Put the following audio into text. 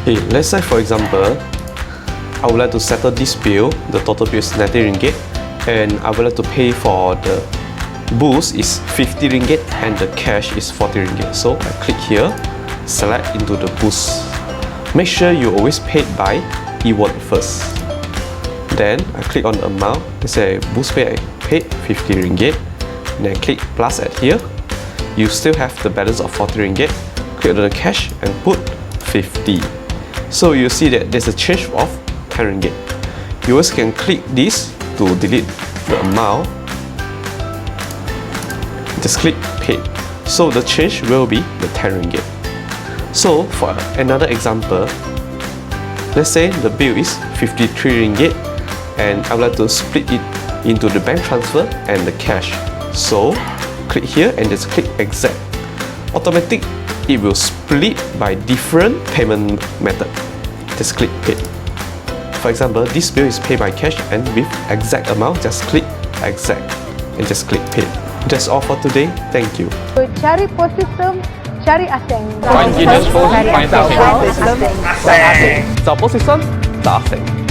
Okay, let's say for example, I would like to settle this bill. The total bill is 90 ringgit, and I would like to pay for the boost is 50 ringgit and the cash is 40 ringgit. So I click here, select into the boost. Make sure you always pay by e-wallet first. Then I click on the amount. Let's say boost pay, I paid 50 ringgit. Then I click plus at here. You still have the balance of 40 ringgit. Click on the cash and put 50. So you see that there's a change of 10 ringgit. You also can click this to delete the amount. Just click paid. So the change will be the 10 ringgit. So for another example, let's say the bill is 53 ringgit and I would like to split it into the bank transfer and the cash. So click here and just click exact. Automatic, it will split by different payment method. Just click paid. For example, this bill is paid by cash and with exact amount, just click exact and just click paid. That's all for today. Thank you. Cari post system, cari Aseng. Find Guinness Post, find out. Aseng.找 post system, 找 Aseng.